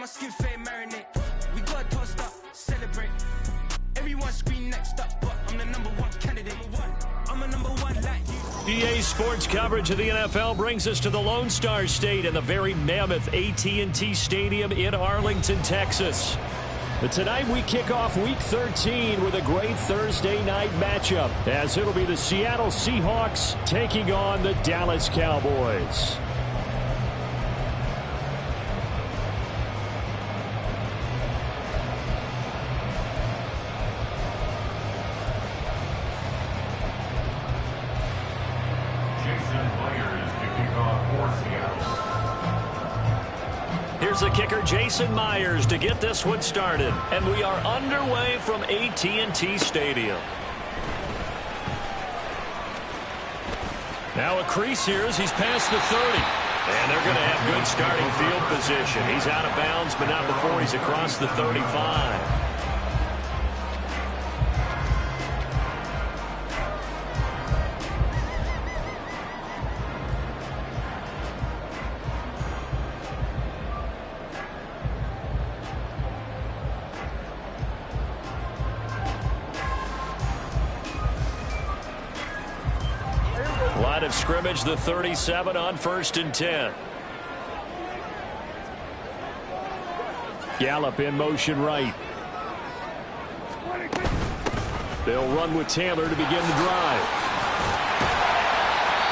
my skin fade marinate. We got a toast up, celebrate. Everyone scream next up, but I'm the #1 candidate. I'm a #1 like you. EA Sports coverage of the NFL brings us to the Lone Star State and the very mammoth AT&T Stadium in Arlington, Texas. But tonight we kick off Week 13 with a great Thursday night matchup, as it'll be the Seattle Seahawks taking on the Dallas Cowboys. Here's the kicker, Jason Myers, to get this one started. And we are underway from AT&T Stadium. Now a crease here as he's past the 30. And they're going to have good starting field position. He's out of bounds, but not before he's across the 35. Line of scrimmage, the 37 on 1st and 10. Gallup in motion right. They'll run with Taylor to begin the drive.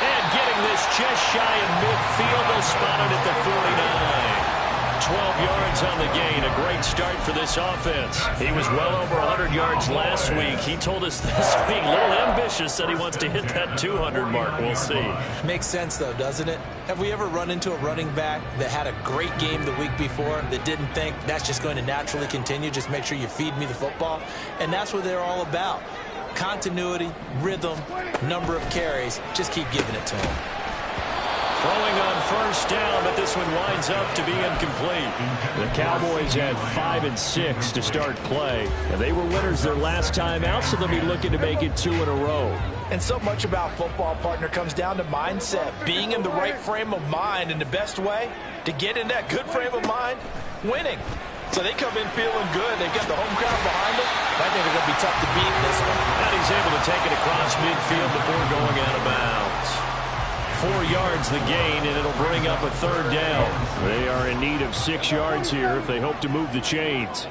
And getting this just shy of midfield, they'll spot it at the 49. 12 yards on the gain. A great start for this offense. He was well over 100 yards last week. He told us this week, a little ambitious, said he wants to hit that 200 mark. We'll see. Makes sense, though, doesn't it? Have we ever run into a running back that had a great game the week before that didn't think that's just going to naturally continue? Just make sure you feed me the football. And that's what they're all about. Continuity, rhythm, number of carries. Just keep giving it to him. Throwing on 1st down, but this one winds up to be incomplete. The Cowboys had 5 and 6 to start play, and they were winners their last time out, so they'll be looking to make it 2 in a row. And so much about football, partner, comes down to mindset. Being in the right frame of mind, and the best way to get in that good frame of mind, winning. So they come in feeling good. They've got the home crowd behind them. I think they're going to be tough to beat in this one. And he's able to take it across midfield before going out of bounds. 4 yards the gain, and it'll bring up a 3rd down. They are in need of 6 yards here if they hope to move the chains.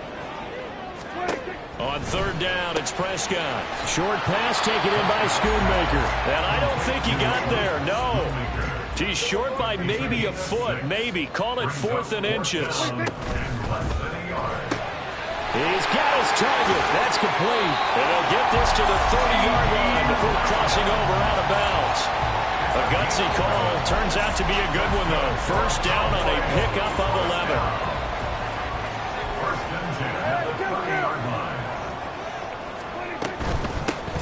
On 3rd down, it's Prescott. Short pass taken in by Schoonmaker. And I don't think he got there, no. He's short by maybe a foot, maybe. Call it 4th and inches. He's got his target. That's complete. And they'll get this to the 30-yard line before crossing over out of bounds. A gutsy call. Turns out to be a good one, though. 1st down on a pickup of 11.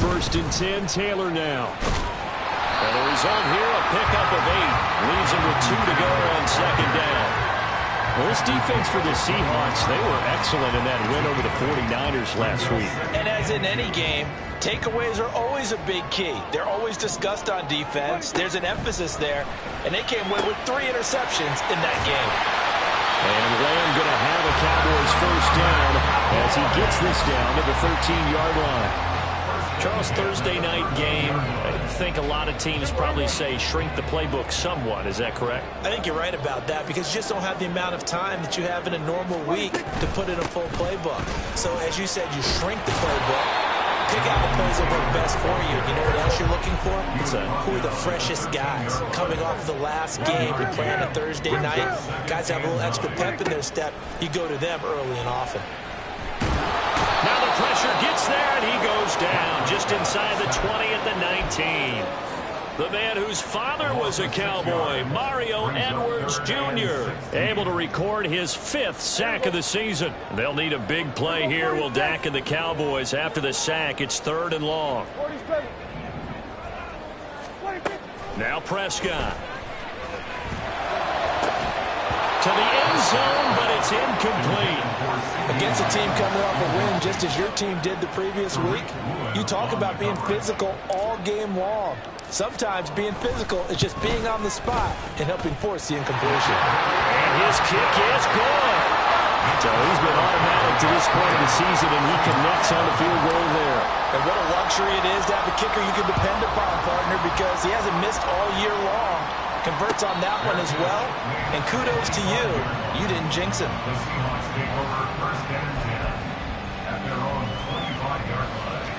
1st and 10, Taylor now. And the result here, a pickup of 8. Leaves him with 2 to go on 2nd down. Well, this defense for the Seahawks, they were excellent in that win over the 49ers last week. And as in any game, takeaways are always a big key. They're always discussed on defense. There's an emphasis there, and they came away with 3 interceptions in that game. And Lamb going to have a Cowboys 1st down as he gets this down to the 13-yard line. Charles, Thursday night game, I think a lot of teams probably say shrink the playbook somewhat. Is that correct? I think you're right about that because you just don't have the amount of time that you have in a normal week to put in a full playbook. So, as you said, you shrink the playbook, pick out the plays that work best for you. You know what else you're looking for? Who are the freshest guys? Coming off the last game, you're playing a Thursday night. Guys have a little extra pep in their step. You go to them early and often. Now the pressure gets there, and he goes down just inside the 20 at the 19. The man whose father was a Cowboy, Mario Edwards Jr., able to record his 5th sack of the season. They'll need a big play here, will Dak and the Cowboys. After the sack, it's 3rd and long. Now Prescott. To the end zone, but it's incomplete. Against a team coming off a win just as your team did the previous week, you talk about being physical all game long. Sometimes being physical is just being on the spot and helping force the incompletion. And his kick is good. So he's been automatic to this point of the season, and he connects on the field goal there. And what a luxury it is to have a kicker you can depend upon, partner, because he hasn't missed all year long. Converts on that one as well. And kudos to you. You didn't jinx him. The Seahawks take over first and 10 at their own 25-yard line.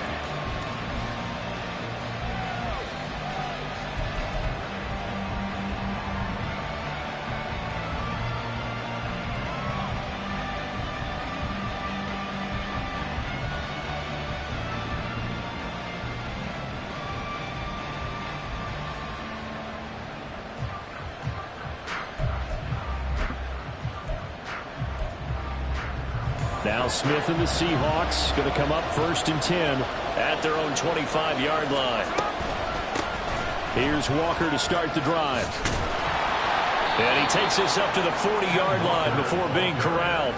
Now Smith and the Seahawks going to come up first and 10 at their own 25-yard line. Here's Walker to start the drive. And he takes us up to the 40-yard line before being corralled.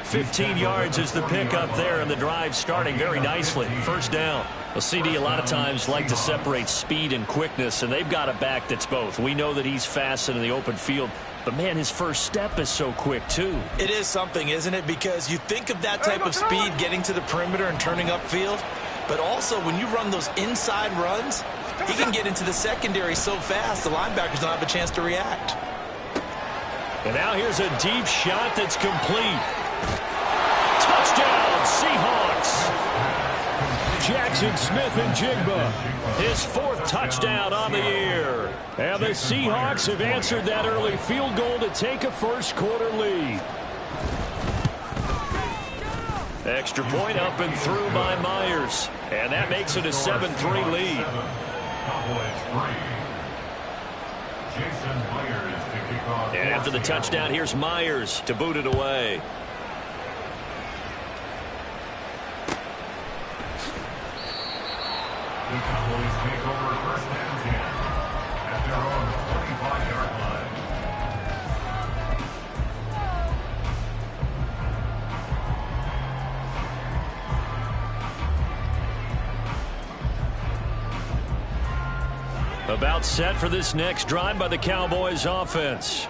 15 yards is the pickup there, and the drive starting very nicely. First down. Well, CD a lot of times like to separate speed and quickness, and they've got a back that's both. We know that he's fast in the open field, but, man, his first step is so quick, too. It is something, isn't it? Because you think of that type of speed getting to the perimeter and turning upfield, but also when you run those inside runs, he can get into the secondary so fast the linebackers don't have a chance to react. And now here's a deep shot that's complete. Touchdown, Seahawks! Jackson Smith and Jigba. His fourth touchdown on the year. And the Seahawks have answered that early field goal to take a first quarter lead. Extra point up and through by Myers. And that makes it a 7-3 lead. Jason Myers to kick off. And after the touchdown, here's Myers to boot it away. The Cowboys take over first and 10 at their own 25-yard line. About set for this next drive by the Cowboys offense.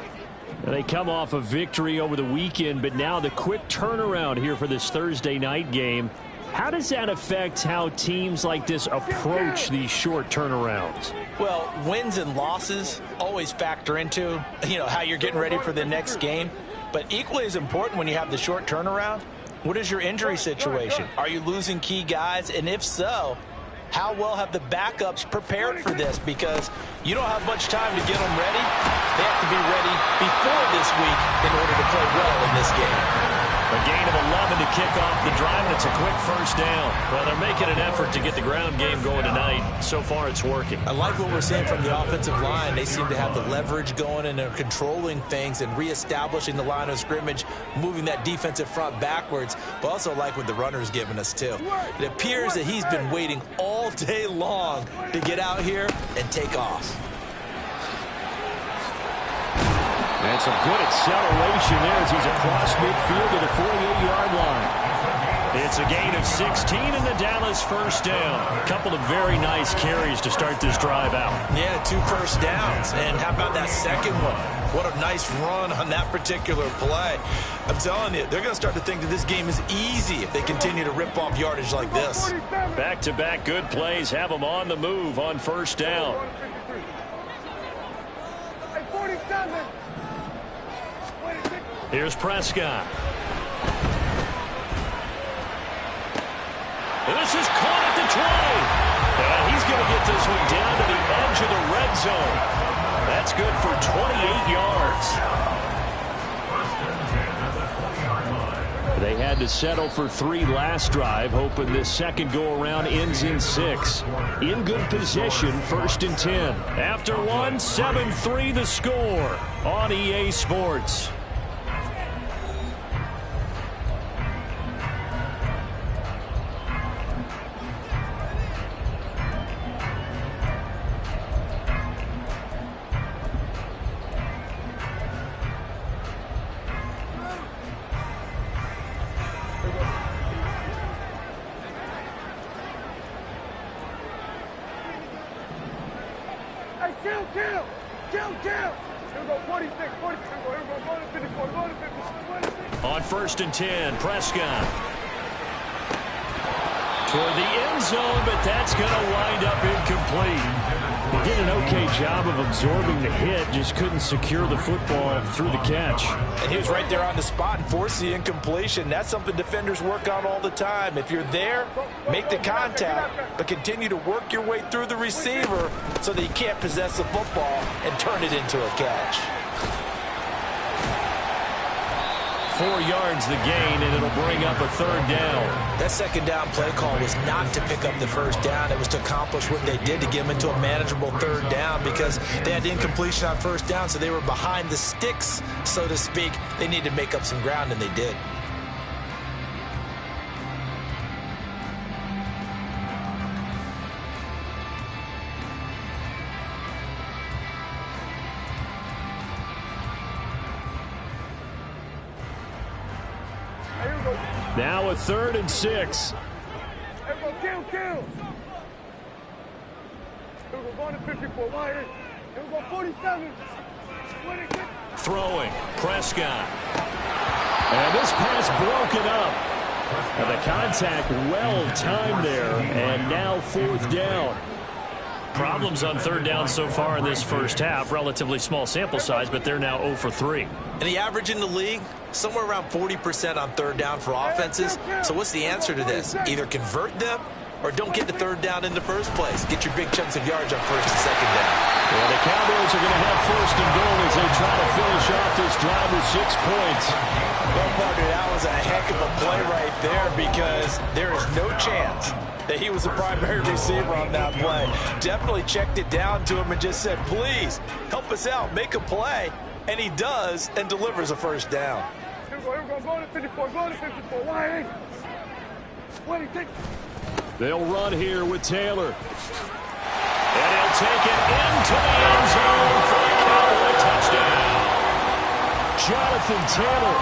And they come off a victory over the weekend, but now the quick turnaround here for this Thursday night game. How does that affect how teams like this approach these short turnarounds? Well, wins and losses always factor into, how you're getting ready for the next game. But equally as important when you have the short turnaround, what is your injury situation? Are you losing key guys? And if so, how well have the backups prepared for this? Because you don't have much time to get them ready. They have to be ready before this week in order to play well in this game. A gain of 11 to kick off the drive, and it's a quick first down. Well, they're making an effort to get the ground game going tonight. So far, it's working. I like what we're seeing from the offensive line. They seem to have the leverage going, and they're controlling things and reestablishing the line of scrimmage, moving that defensive front backwards. But also like what the runner's giving us, too. It appears that he's been waiting all day long to get out here and take off. And some good acceleration there as he's across midfield to the 48-yard line. It's a gain of 16 and the Dallas first down. A couple of very nice carries to start this drive out. Yeah, 2 first downs. And how about that second one? What a nice run on that particular play. I'm telling you, they're going to start to think that this game is easy if they continue to rip off yardage like this. Back-to-back good plays have them on the move on first down. 47. Here's Prescott. And this is caught at the 20. And he's going to get this one down to the edge of the red zone. That's good for 28 yards. They had to settle for 3 last drive, hoping this second go-around ends in 6. In good position, first and 10. After one, 7-3 the score on EA Sports. On 1st and 10, Prescott. Toward the end zone, but that's going to wind up incomplete. He did an okay job of absorbing the hit, just couldn't secure the football through the catch. And he was right there on the spot and forced the incompletion. That's something defenders work on all the time. If you're there, make the contact, but continue to work your way through the receiver so that you can't possess the football and turn it into a catch. 4 yards the gain, and it'll bring up a 3rd down. That 2nd down play call was not to pick up the 1st down. It was to accomplish what they did, to get them into a manageable 3rd down, because they had incompletion on 1st down, so they were behind the sticks, so to speak. They needed to make up some ground, and they did. Now a 3rd and 6. Kill. Here we go, going to 54. Wide. Here we go, 47. Throwing, Prescott. And this pass broken up. And the contact well timed there. And now 4th down. Problems on 3rd down so far in this first half. Relatively small sample size, but they're now 0 for 3. And the average in the league, somewhere around 40% on 3rd down for offenses. So what's the answer to this? Either convert them or don't get the 3rd down in the first place. Get your big chunks of yards on 1st and 2nd down. Well, the Cowboys are going to have 1st and goal as they try to finish off this drive with 6 points. Well, partner, that was a heck of a play right there, because there is no chance that he was the primary receiver on that play. Definitely checked it down to him and just said, please, help us out, make a play. And he does, and delivers a 1st down. Here we go, go to 54, wide. They'll run here with Taylor. And he'll take it into the end zone for a Cowboy touchdown. Jonathan Taylor.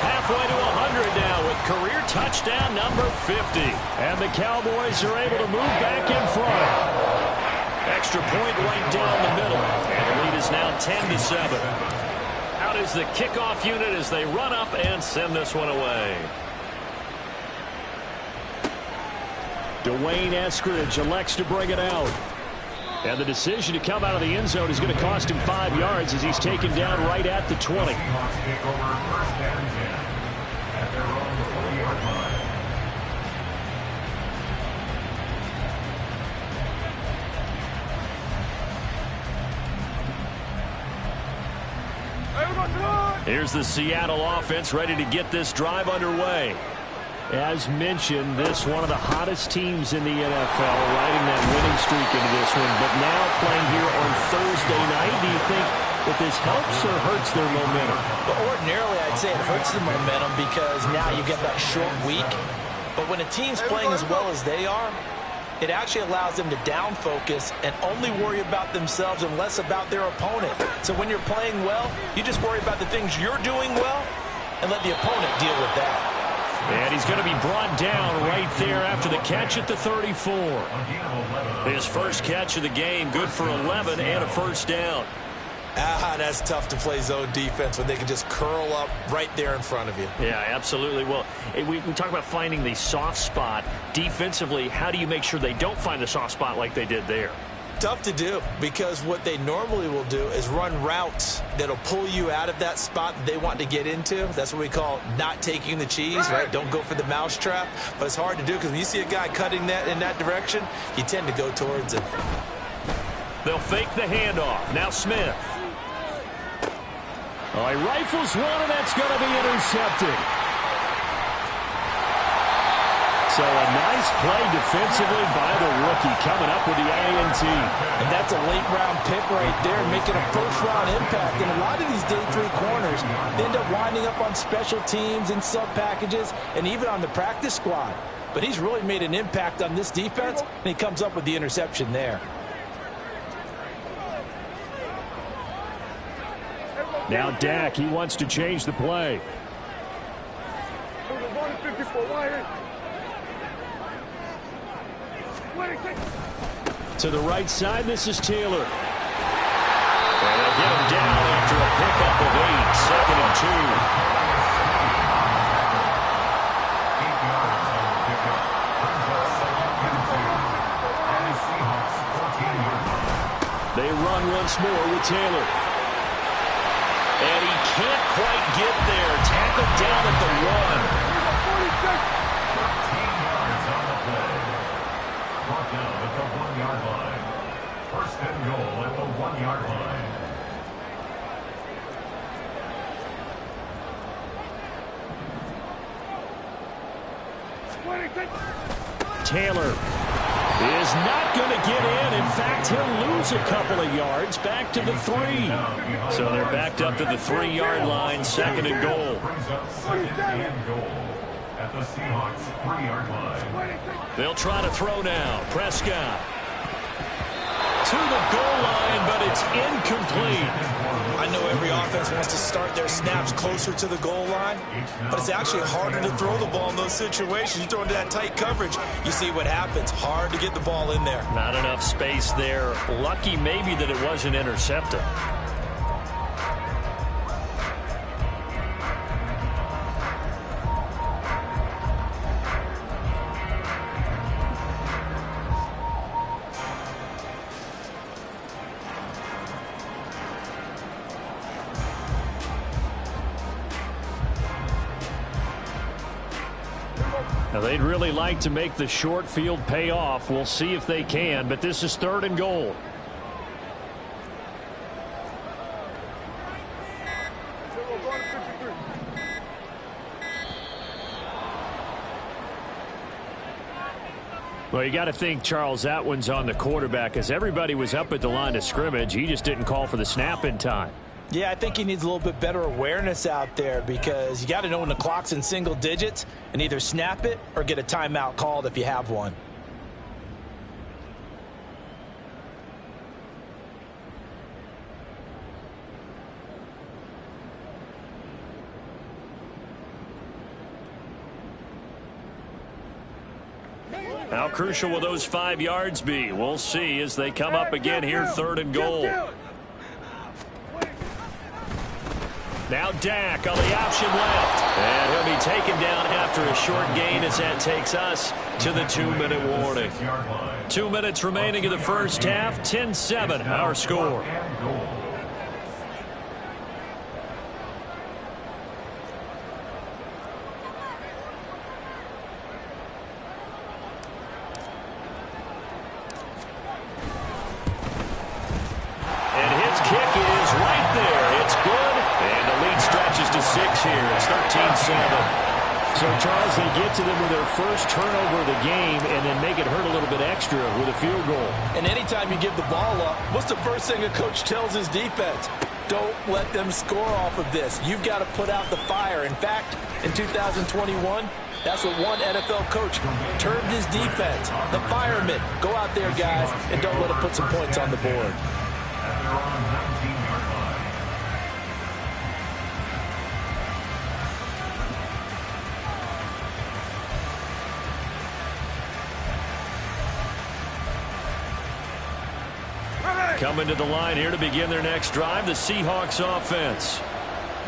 Halfway to 100 now with career touchdown number 50. And the Cowboys are able to move back in front. Extra point right down the middle. And the lead is now 10-7. Out is the kickoff unit as they run up and send this one away. Dwayne Eskridge elects to bring it out. And the decision to come out of the end zone is going to cost him 5 yards as he's taken down right at the 20. Seahawks take over 1st and 10 at their own 20-yard line. Here's the Seattle offense ready to get this drive underway. As mentioned, this one of the hottest teams in the NFL, riding that winning streak into this one. But now playing here on Thursday night, do you think that this helps or hurts their momentum? But ordinarily, I'd say it hurts the momentum, because now you get that short week. But when a team's playing as well as they are, it actually allows them to down focus and only worry about themselves and less about their opponent. So when you're playing well, you just worry about the things you're doing well and let the opponent deal with that. And he's going to be brought down right there after the catch at the 34. His first catch of the game, good for 11 and a 1st down. That's tough to play zone defense when they can just curl up right there in front of you. Yeah, absolutely. Well, we talk about finding the soft spot. Defensively, how do you make sure they don't find the soft spot like they did there? Tough to do, because what they normally will do is run routes that'll pull you out of that spot that they want to get into. That's what we call not taking the cheese, right? Don't go for the mousetrap. But it's hard to do, because when you see a guy cutting that in that direction, you tend to go towards it. They'll fake the handoff. Now Smith. Oh, he rifles one, and that's going to be intercepted. So a nice play defensively by the rookie, coming up with the INT. And that's a late-round pick right there, making a first-round impact. And a lot of these day 3 corners, they end up winding up on special teams and sub-packages and even on the practice squad. But he's really made an impact on this defense, and he comes up with the interception there. Now Dak, he wants to change the play. To the right side, this is Taylor. And they'll get him down after a pickup of 8, 2nd and 2. once more with Taylor. And he can't quite get there. Tackled down at the 13 yards on the play. Brought down at the 1-yard line. First and goal at the 1-yard line. Taylor is not going to get in. In fact, he'll lose a couple of yards back to the 3. So they're backed up to the 3-yard line, 2nd and goal. Brings up 2nd and goal at the Seahawks 3-yard line. They'll try to throw now. Prescott to the goal line, but it's incomplete. I know every offense wants to start their snaps closer to the goal line, but it's actually harder to throw the ball in those situations. You throw into that tight coverage, you see what happens. Hard to get the ball in there. Not enough space there. Lucky maybe that it wasn't intercepted. Now, they'd really like to make the short field pay off. We'll see if they can, but this is 3rd and goal. Well, you got to think, Charles, that one's on the quarterback, as everybody was up at the line of scrimmage. He just didn't call for the snap in time. Yeah, I think he needs a little bit better awareness out there, because you got to know when the clock's in single digits and either snap it or get a timeout called if you have one. How crucial will those 5 yards be? We'll see as they come up again here, 3rd and goal. Now Dak on the option left. And he'll be taken down after a short gain as that takes us to the 2-minute warning. 2 minutes remaining in the first half. 10-7 our score. And his kick is right there. It's good. And the lead stretches to 6 here. It's 13-7. So, Charles, they get to them with their first turnover of the game and then make it hurt a little bit extra with a field goal. And anytime you give the ball up, what's the first thing a coach tells his defense? Don't let them score off of this. You've got to put out the fire. In fact, in 2021, that's what one NFL coach termed his defense. The firemen. Go out there, guys, and don't let them put some points on the board. Coming to the line here to begin their next drive, the Seahawks offense.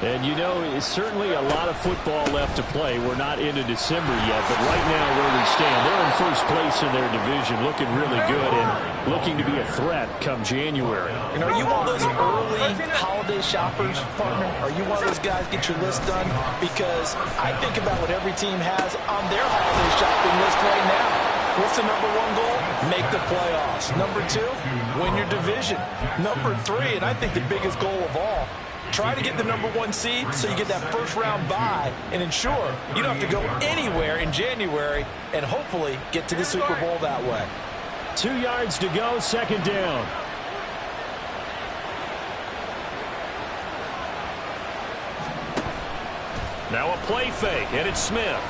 And, you know, it's certainly a lot of football left to play. We're not into December yet, but right now where we stand, they're in first place in their division, looking really good and looking to be a threat come January. And are you one of those early holiday shoppers, partner? Are you one of those guys get your list done? Because I think about what every team has on their holiday shopping list right now. What's the number 1 goal? Make the playoffs. Number 2, win your division. Number 3, and I think the biggest goal of all, try to get the number 1 seed so you get that first-round bye and ensure you don't have to go anywhere in January and hopefully get to the Super Bowl that way. 2 yards to go, 2nd down. Now a play fake, and it's Smith.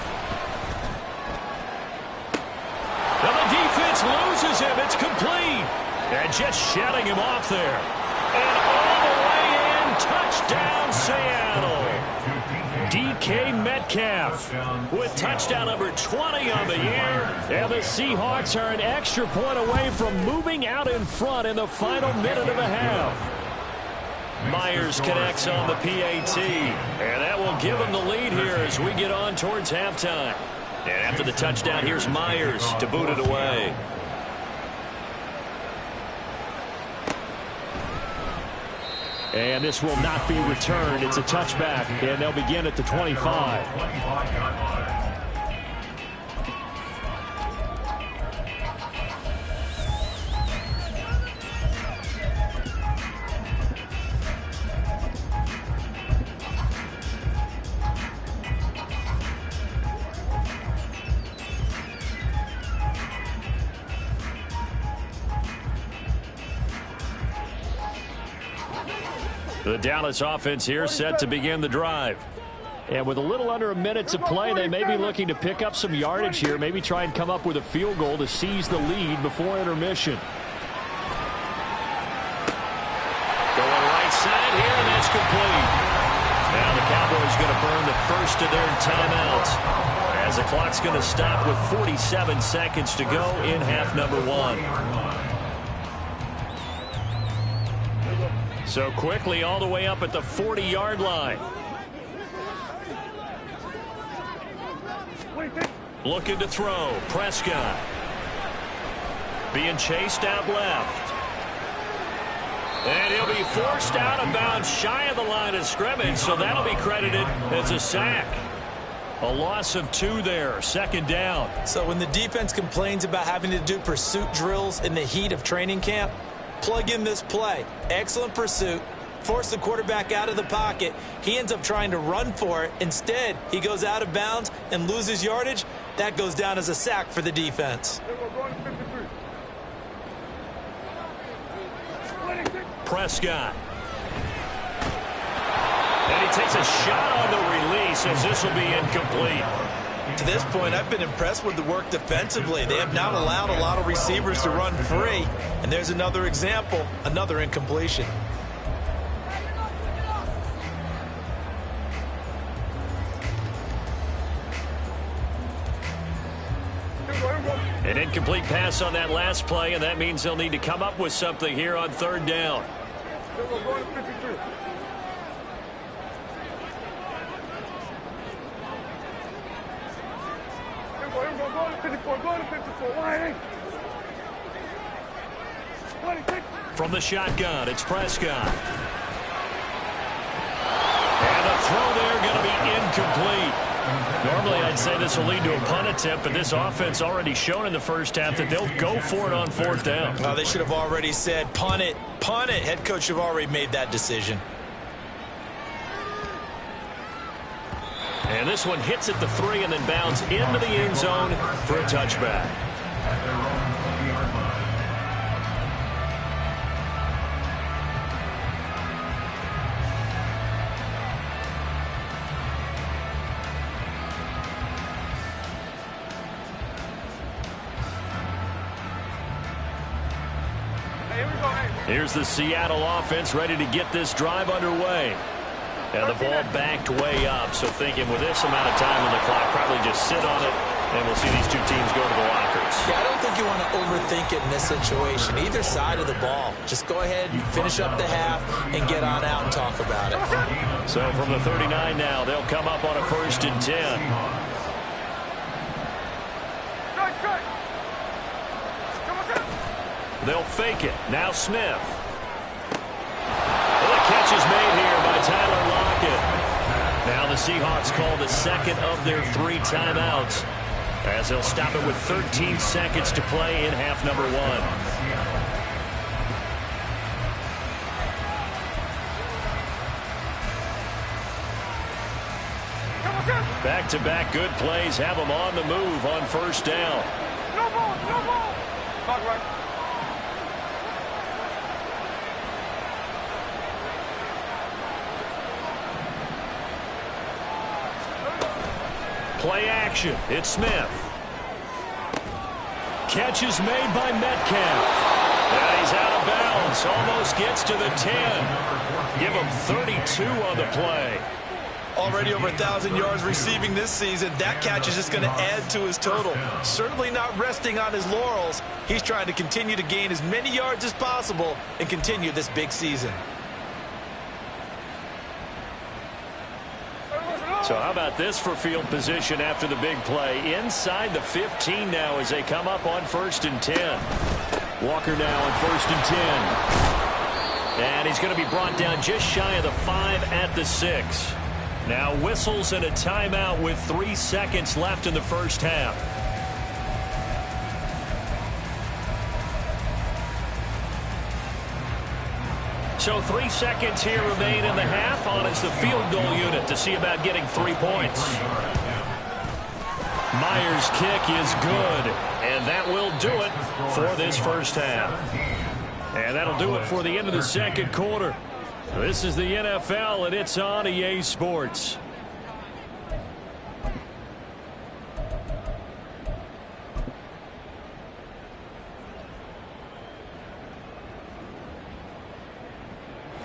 Now the defense loses him. It's complete. And just shutting him off there. And all the way in. Touchdown, Seattle. DK Metcalf with touchdown number 20 on the year. And the Seahawks are an extra point away from moving out in front in the final minute of the half. Myers connects on the PAT. And that will give them the lead here as we get on towards halftime. And after the touchdown, here's Myers to boot it away. And this will not be returned. It's a touchback, and they'll begin at the 25. The Dallas offense here set to begin the drive. And with a little under a minute to play, they may be looking to pick up some yardage here, maybe try and come up with a field goal to seize the lead before intermission. Going right side here, and that's complete. Now the Cowboys going to burn the first of their timeouts as the clock's going to stop with 47 seconds to go in half number 1. So quickly all the way up at the 40-yard line. Looking to throw. Prescott. Being chased out left. And he'll be forced out of bounds shy of the line of scrimmage, so that'll be credited as a sack. A loss of 2 there. Second down. So when the defense complains about having to do pursuit drills in the heat of training camp, plug in this play. Excellent pursuit. Force the quarterback out of the pocket. He ends up trying to run for it. Instead, he goes out of bounds and loses yardage. That goes down as a sack for the defense. Prescott. And he takes a shot on the release as this will be incomplete. To this point, I've been impressed with the work defensively. They have not allowed a lot of receivers to run free. And there's another example, another incompletion. An incomplete pass on that last play, and that means they'll need to come up with something here on third down. From the shotgun, it's Prescott. And the throw there going to be incomplete. Normally, I'd say this will lead to a punt attempt, but this offense already shown in the first half that they'll go for it on fourth down. They should have already said, punt it, punt it. Head coach should have already made that decision. And this one hits at the 3 and then bounds into the end zone for a touchback. Here's the Seattle offense ready to get this drive underway. And the ball backed way up, so thinking with this amount of time on the clock, probably just sit on it, and we'll see these two teams go to the lockers. Yeah, I don't think you want to overthink it in this situation. Either side of the ball. Just go ahead and finish up the half and get on out and talk about it. So from the 39 now, they'll come up on a 1st and 10. They'll fake it. Now Smith. Well, the catch is made here by Tyler Lockett. Now the Seahawks call the second of their 3 timeouts as they'll stop it with 13 seconds to play in half number 1. Back-to-back good plays have them on the move on 1st down. No ball, no ball. Not right. Play action. It's Smith. Catch is made by Metcalf. And he's out of bounds. Almost gets to the 10. Give him 32 on the play. Already over 1,000 yards receiving this season. That catch is just going to add to his total. Certainly not resting on his laurels. He's trying to continue to gain as many yards as possible and continue this big season. So how about this for field position after the big play? Inside the 15 now as they come up on 1st and 10. Walker now on 1st and 10. And he's going to be brought down just shy of the 5 at the 6. Now whistles and a timeout with 3 seconds left in the first half. So 3 seconds here remain in the half. On is the field goal unit to see about getting 3 points. Myers' kick is good, and that will do it for this first half. And that'll do it for the end of the second quarter. This is the NFL, and it's on EA Sports.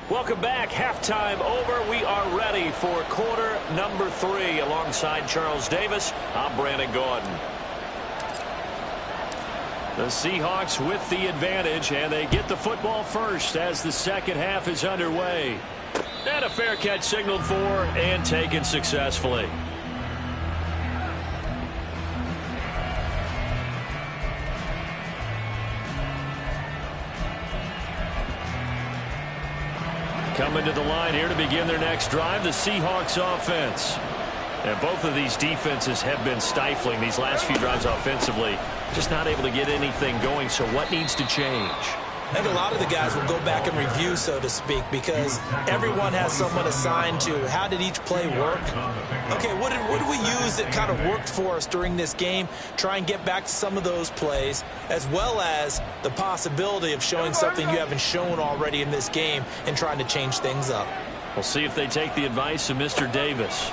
Welcome back. Halftime over. We are ready for quarter number 3. Alongside Charles Davis, I'm Brandon Gordon. The Seahawks with the advantage, and they get the football first as the second half is underway. And a fair catch signaled for and taken successfully. Coming to the line here to begin their next drive, the Seahawks offense. And both of these defenses have been stifling these last few drives offensively. Just not able to get anything going, so what needs to change? I think a lot of the guys will go back and review, so to speak, because everyone has someone assigned to how did each play work. Okay, what did we use that kind of worked for us during this game? Try and get back to some of those plays, as well as the possibility of showing something you haven't shown already in this game and trying to change things up. We'll see if they take the advice of Mr. Davis.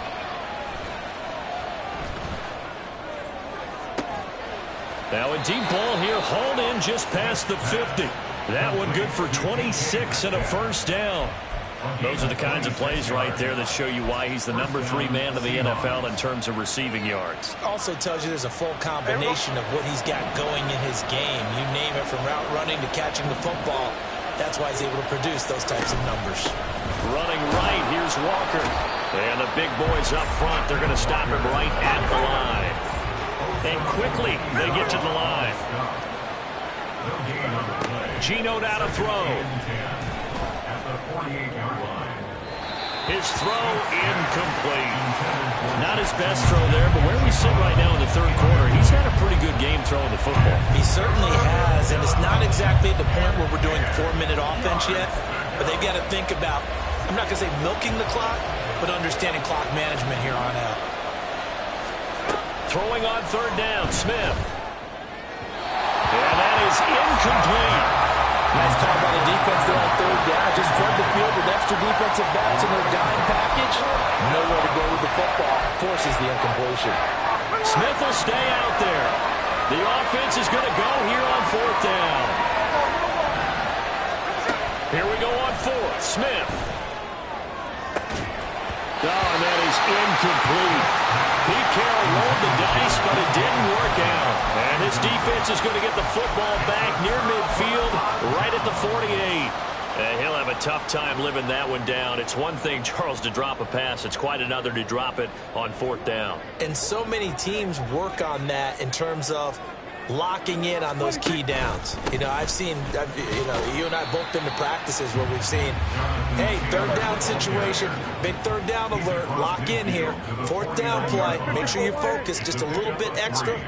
Now a deep ball here, hauled in just past the 50. That one good for 26 and a first down. Those are the kinds of plays right there that show you why he's the number 3 man in the NFL in terms of receiving yards. Also tells you there's a full combination of what he's got going in his game. You name it, from route running to catching the football. That's why he's able to produce those types of numbers. Running right, here's Walker. And the big boys up front, they're going to stop him right at the line. And quickly, they get to the line. Geno now to throw. His throw incomplete. Not his best throw there, but where we sit right now in the third quarter, he's had a pretty good game throwing the football. He certainly has, and it's not exactly at the point where we're doing 4-minute offense yet, but they've got to think about, I'm not going to say milking the clock, but understanding clock management here on out. Throwing on third down, Smith. And that is incomplete. Nice call by the defense there on third down. Just flood the field with extra defensive backs in their dime package. Nowhere to go with the football. Forces the incompletion. Smith will stay out there. The offense is going to go here on fourth down. Here we go on fourth. Smith. Oh, and that is incomplete. Pete Carroll rolled the dice, but it didn't work out. And his defense is going to get the football back near midfield, right at the 48. And he'll have a tough time living that one down. It's one thing, Charles, to drop a pass. It's quite another to drop it on fourth down. And so many teams work on that in terms of locking in on those key downs. You know, I've seen, you and I both been to practices where we've seen, hey, third down situation, big third down alert, lock in here, fourth down play, make sure you focus just a little bit extra.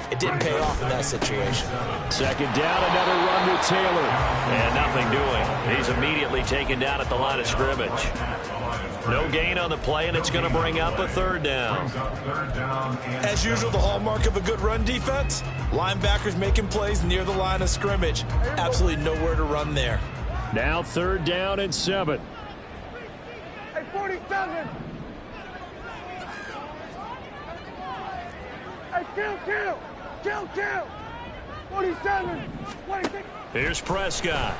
It didn't pay off in that situation. Second down, another run with Taylor. And nothing doing. He's immediately taken down at the line of scrimmage. No gain on the play, and it's going to bring up a third down. As usual, the hallmark of a good run defense, linebackers making plays near the line of scrimmage. Absolutely nowhere to run there. Now third down and 7. Hey, 47. Hey, kill. 47. 26. Here's Prescott.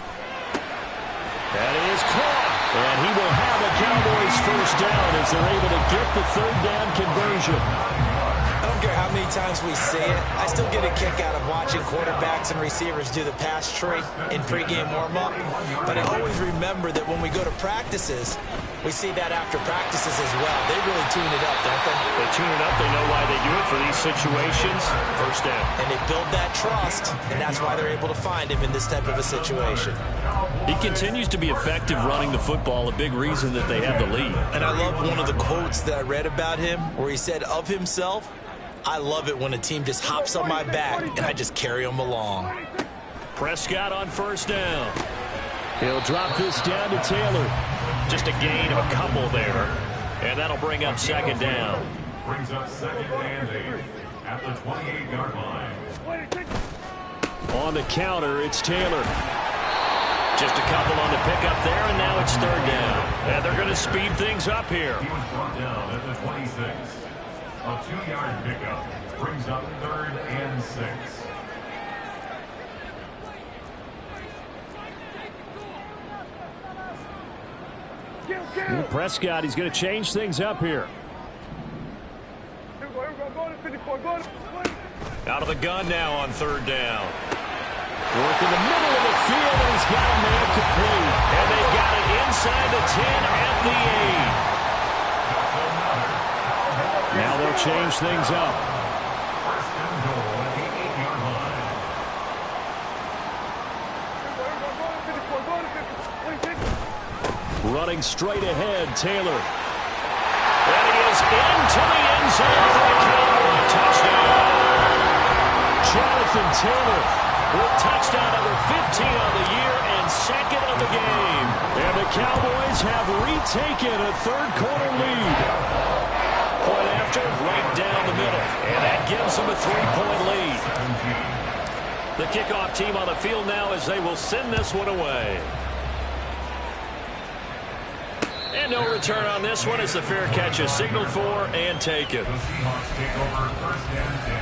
That is caught. And he will have a Cowboys first down as they're able to get the third down conversion. I don't care how many times we say it, I still get a kick out of watching quarterbacks and receivers do the pass tree in pregame warm-up. But I always remember that when we go to practices, We see that after practices as well. They really tune it up, don't they? They tune it up. They know why they do it for these situations. First down. And they build that trust, and that's why they're able to find him in this type of a situation. He continues to be effective running the football, a big reason that they have the lead. And I love one of the quotes that I read about him where he said of himself, "I love it when a team just hops on my back and I just carry them along." Prescott on first down. He'll drop this down to Taylor. Just a gain of a couple there. And that'll bring up second down. Brings up second and 8 at the 28-yard line. On the counter, it's Taylor. Just a couple on the pickup there, and now it's third down. And they're going to speed things up here. He was brought down at the 26. A 2-yard pickup brings up third and 6. Prescott, he's going to change things up here. Out of the gun now on third down. Work in the middle of the field, and he's got a man complete. And they've got it inside the 10 at the 8. Now they'll change things up. First and goal at the 8-yard line. Running straight ahead, Taylor. And he is into the end zone for a Cowboy touchdown. Jonathan Taylor with touchdown number 15 on the year and second of the game. And the Cowboys have retaken a third-quarter lead. Point after, right down the middle. And that gives them a 3-point lead. The kickoff team on the field now as they will send this one away. And no return on this one as the fair catch is signaled for and taken. The Seahawks take over first and 10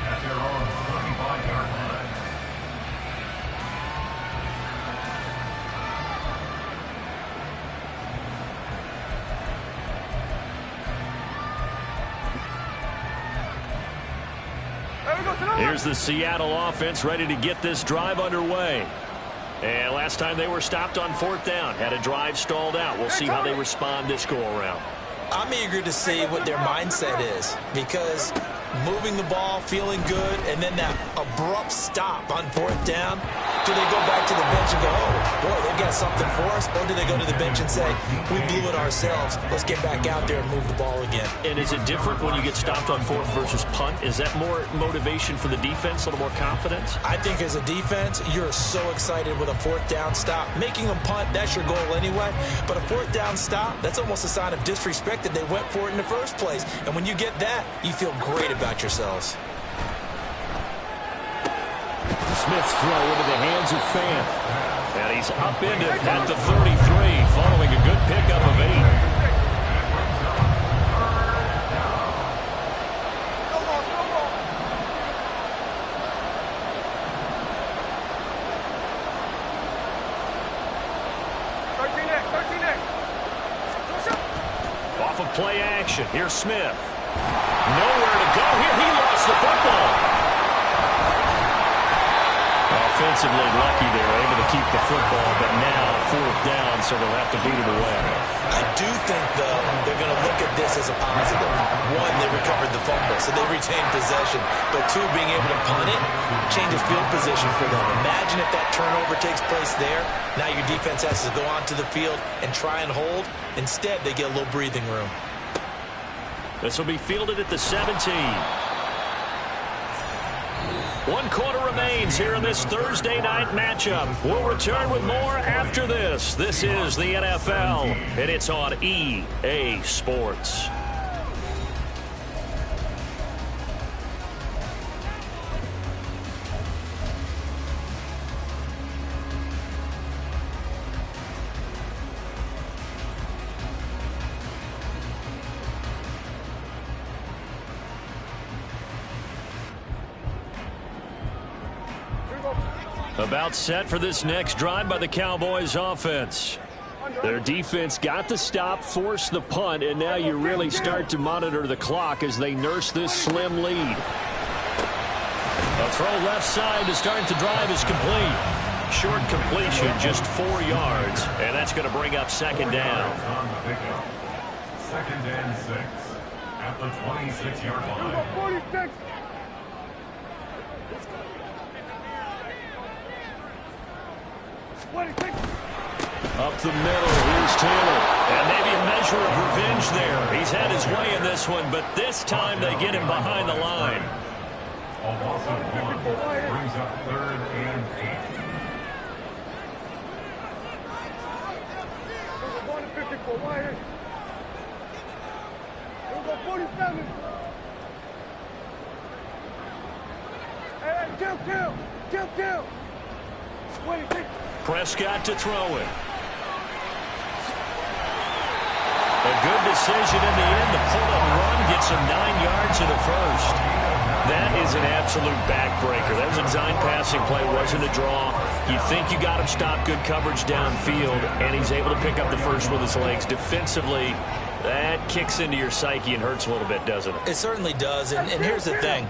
at their own 35-yard line. Here's the Seattle offense ready to get this drive underway. And last time they were stopped on fourth down, had a drive stalled out. We'll see how they respond this go-around. I'm eager to see what their mindset is because moving the ball, feeling good, and then that abrupt stop on fourth down, do they go back to the bench and go, oh, boy, they've got something for us? Or do they go to the bench and say, we blew it ourselves, let's get back out there and move the ball again? And is it different when you get stopped on fourth versus punt? Is that more motivation for the defense, a little more confidence? I think as a defense, you're so excited with a fourth down stop. Making them punt, that's your goal anyway. But a fourth down stop, that's almost a sign of disrespect that they went for it in the first place. And when you get that, you feel great about yourselves. Smith's throw into the hands of Fan. And he's upended at the 33 following a good pickup of 8. Off of play action. Here's Smith. Nowhere to go here. He lost the football. Offensively lucky they were able to keep the football, but now fourth down, so they'll have to boot it away. I do think, though, they're going to look at this as a positive. One, they recovered the fumble, so they retained possession. But two, being able to punt it changes field position for them. Imagine if that turnover takes place there. Now your defense has to go onto the field and try and hold. Instead, they get a little breathing room. This will be fielded at the 17. 1 quarter remains here in this Thursday night matchup. We'll return with more after this. This is the NFL, and it's on EA Sports. About set for this next drive by the Cowboys offense. Their defense got the stop, forced the punt, and now you really start to monitor the clock as they nurse this slim lead. A throw left side to start the drive is complete. Short completion, just 4 yards, and that's going to bring up second down. Second and 6 at the 26-yard line. 46. Up the middle, here's Taylor. And maybe a measure of revenge there. He's had his way in this one, but this time they get him behind the line. A loss of 1 brings up 3rd and 8. Prescott to throw it. A good decision in the end. The pull-up run gets him 9 yards in the first. That is an absolute backbreaker. That was a design passing play. Wasn't a draw. You think you got him stopped, good coverage downfield, and he's able to pick up the first with his legs. Defensively, that kicks into your psyche and hurts a little bit, doesn't it? It certainly does, and here's the thing.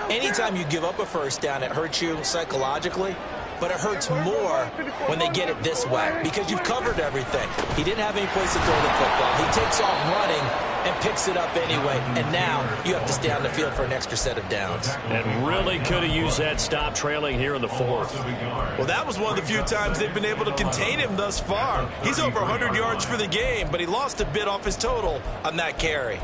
Anytime you give up a first down, it hurts you psychologically, but it hurts more when they get it this way because you've covered everything. He didn't have any place to throw the football. He takes off running and picks it up anyway, and now you have to stay on the field for an extra set of downs. And really could have used that stop trailing here in the fourth. Well, that was one of the few times they've been able to contain him thus far. He's over 100 yards for the game, but he lost a bit off his total on that carry.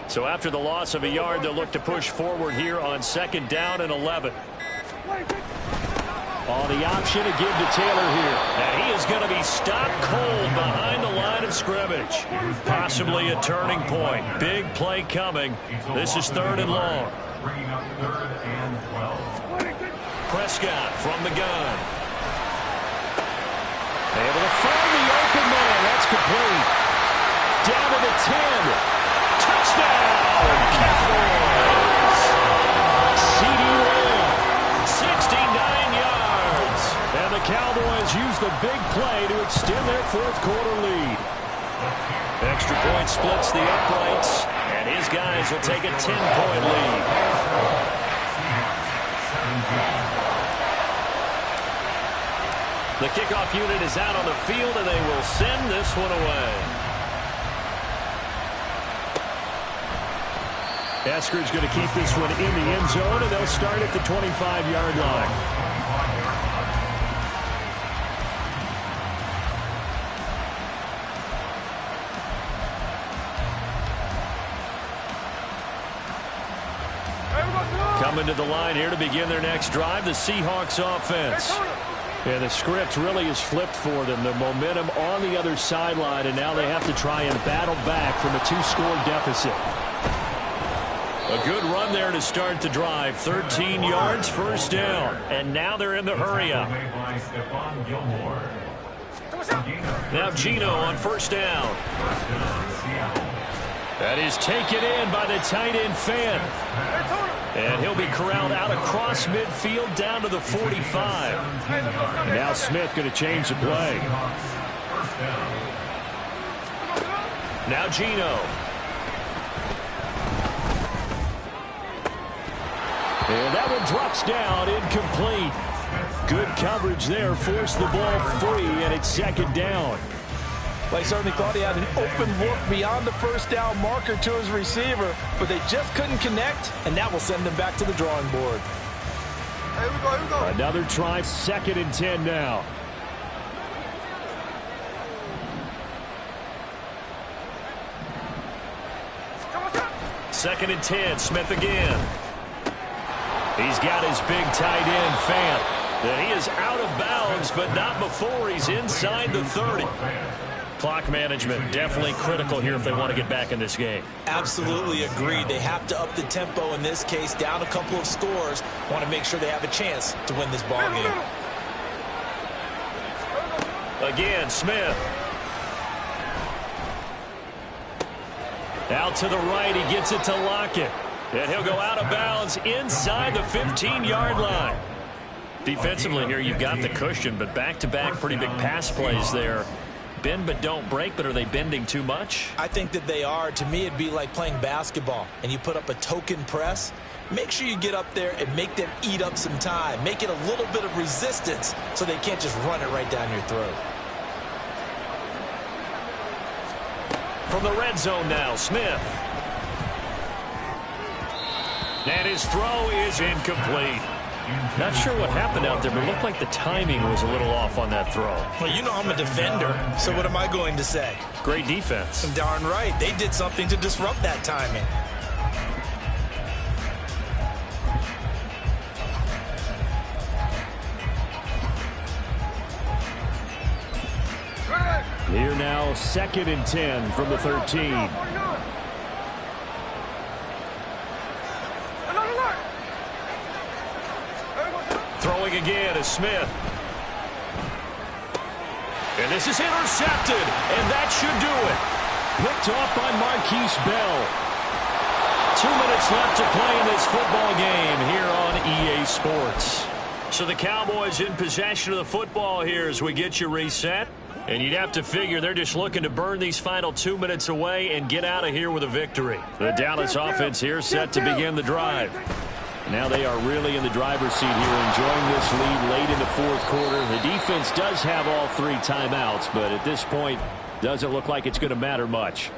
So after the loss of a yard, they'll look to push forward here on 2nd down and 11. On the option to give to Taylor here. And he is going to be stopped cold behind the line of scrimmage. Possibly a turning point. Big play coming. This is 3rd and long. Bringing up 3rd and 12. Prescott from the gun. Able to find the open man. That's complete. Down to the 10. Touchdown, Cowboys! C.D. Lamb, 69 yards. And the Cowboys use the big play to extend their 4th quarter lead. Extra point splits the uprights, and his guys will take a 10-point lead. The kickoff unit is out on the field, and they will send this one away. Eskridge going to keep this one in the end zone, and they'll start at the 25-yard line. Coming to the line here to begin their next drive, the Seahawks offense. Yeah, the script really is flipped for them. The momentum on the other sideline, and now they have to try and battle back from a 2-score deficit. A good run there to start the drive. 13 yards, 1st down. And now they're in the hurry-up. Now Gino on 1st down. That is taken in by the tight end Fan. And he'll be corralled out across midfield down to the 45. And now Smith going to change the play. Now Gino. And that one drops down, incomplete. Good coverage there, forced the ball free, and it's 2nd down. They certainly thought he had an open look beyond the 1st down marker to his receiver, but they just couldn't connect, and that will send them back to the drawing board. Here we go. Another try, 2nd and 10 now. Second and 10, Smith again. He's got his big tight end, Fant. And he is out of bounds, but not before he's inside the 30. Clock management definitely critical here if they want to get back in this game. Absolutely agreed. They have to up the tempo in this case, down a couple of scores. Want to make sure they have a chance to win this ball game. Again, Smith. Out to the right, he gets it to Lockett. And he'll go out of bounds inside the 15-yard line. Defensively here, you've got the cushion, but back-to-back pretty big pass plays there. Bend but don't break, but are they bending too much? I think that they are. To me, it'd be like playing basketball, and you put up a token press. Make sure you get up there and make them eat up some time. Make it a little bit of resistance so they can't just run it right down your throat. From the red zone now, Smith. And his throw is incomplete. Not sure what happened out there, but it looked like the timing was a little off on that throw. Well, you know I'm a defender, so what am I going to say? Great defense. Darn right. They did something to disrupt that timing. Here now, 2nd and 10 from the 13. Throwing again is Smith. And this is intercepted, and that should do it. Picked off by Marquise Bell. 2 minutes left to play in this football game here on EA Sports. So the Cowboys in possession of the football here as we get you reset. And you'd have to figure they're just looking to burn these final 2 minutes away and get out of here with a victory. The Dallas offense here set to begin the drive. Now they are really in the driver's seat here, enjoying this lead late in the 4th quarter. The defense does have all 3 timeouts, but at this point, doesn't look like it's going to matter much.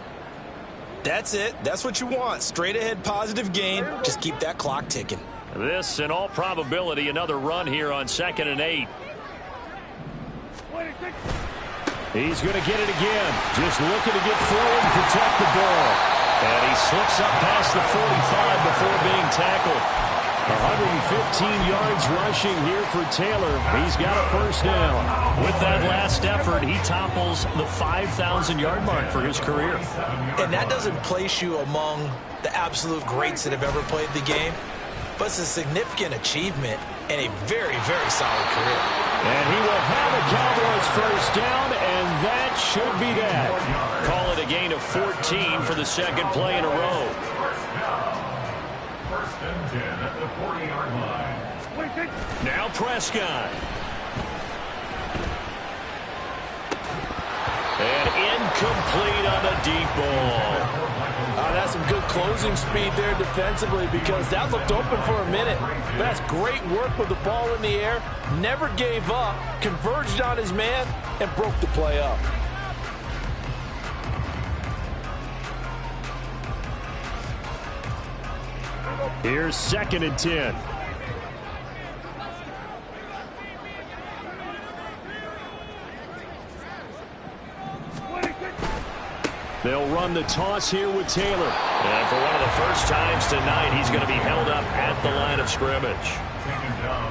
That's it. That's what you want. Straight ahead positive gain. Just keep that clock ticking. This, in all probability, another run here on 2nd and 8. He's going to get it again. Just looking to get forward and protect the ball. And he slips up past the 45 before being tackled. 115 yards rushing here for Taylor. He's got a first down. With that last effort, he topples the 5,000-yard mark for his career. And that doesn't place you among the absolute greats that have ever played the game, but it's a significant achievement and a very, very solid career. And he will have a Cowboys first down, and that should be that. Call it a gain of 14 for the 2nd play in a row. First and 10 at the 40-yard line. Now Prescott. And incomplete on the deep ball. That's some good closing speed there defensively because that looked open for a minute. That's great work with the ball in the air. Never gave up, converged on his man, and broke the play up. Here's 2nd and 10. They'll run the toss here with Taylor. And for one of the first times tonight, he's going to be held up at the line of scrimmage.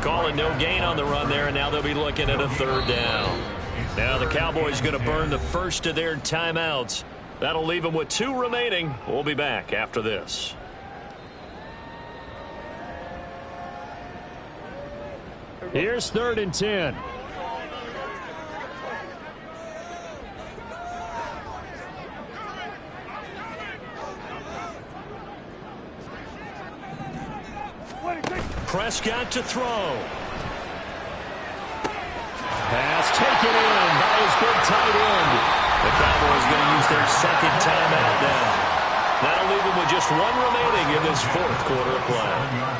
Calling no gain on the run there, and now they'll be looking at a 3rd down. Now the Cowboys going to burn the first of their timeouts. That'll leave them with 2 remaining. We'll be back after this. Here's 3rd and 10. Prescott to throw. Pass taken in by his big tight end. The Cowboys going to use their 2nd timeout now. That'll leave them with just 1 remaining in this 4th quarter of play.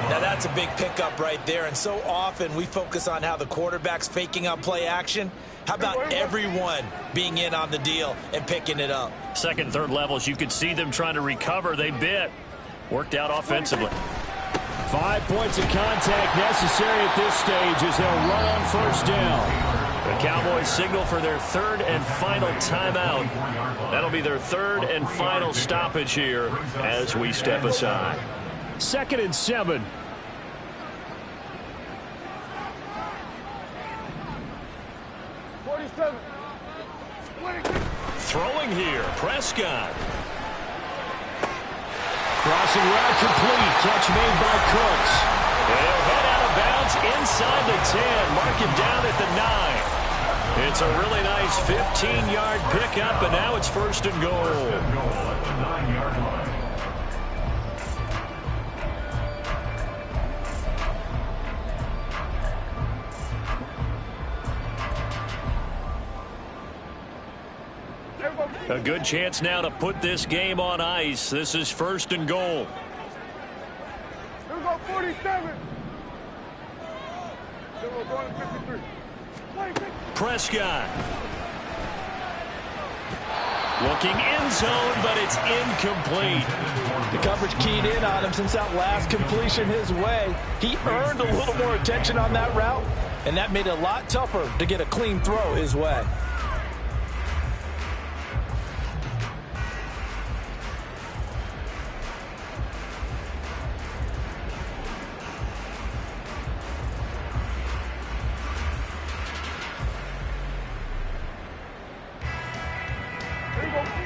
Now that's a big pickup right there, and so often we focus on how the quarterback's faking out play action. How about everyone being in on the deal and picking it up? 2nd, 3rd levels, you could see them trying to recover. They bit. Worked out offensively. 5 points of contact necessary at this stage as they'll run on first down. The Cowboys signal for their 3rd and final timeout. That'll be their 3rd and final stoppage here as we step aside. 2nd and 7. Throwing here, Prescott. Crossing route complete. Catch made by Cooks. And he'll head out of bounds inside the 10. Mark him down at the 9. It's a really nice 15-yard pickup, and now it's first and goal. First and goal at the 9-yard line. A good chance now to put this game on ice. This is first and goal. Here we go, 47. Then we're going to 53. Prescott. Looking end zone, but it's incomplete. The coverage keyed in on him since that last completion his way. He earned a little more attention on that route, and that made it a lot tougher to get a clean throw his way.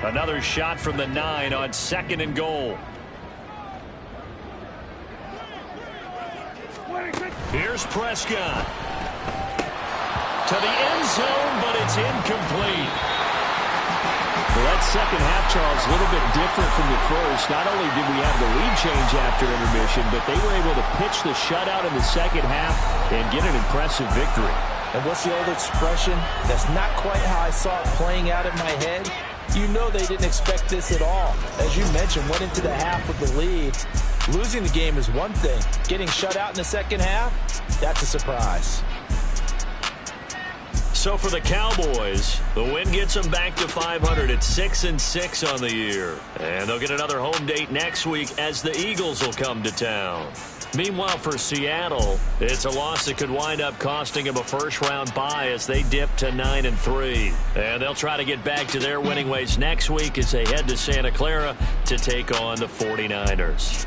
Another shot from the 9 on second and goal. Here's Prescott. To the end zone, but it's incomplete. Well, that second half, Charles, a little bit different from the first. Not only did we have the lead change after intermission, but they were able to pitch the shutout in the second half and get an impressive victory. And what's the old expression? That's not quite how I saw it playing out in my head. You know they didn't expect this at all. As you mentioned, went into the half with the lead. Losing the game is one thing. Getting shut out in the second half, that's a surprise. So for the Cowboys, the win gets them back to 500 at 6-6 on the year. And they'll get another home date next week as the Eagles will come to town. Meanwhile, for Seattle, it's a loss that could wind up costing them a first-round bye as they dip to 9-3. And they'll try to get back to their winning ways next week as they head to Santa Clara to take on the 49ers.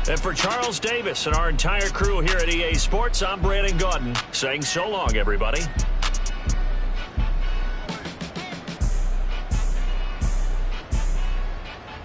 And for Charles Davis and our entire crew here at EA Sports, I'm Brandon Gaudin saying so long, everybody.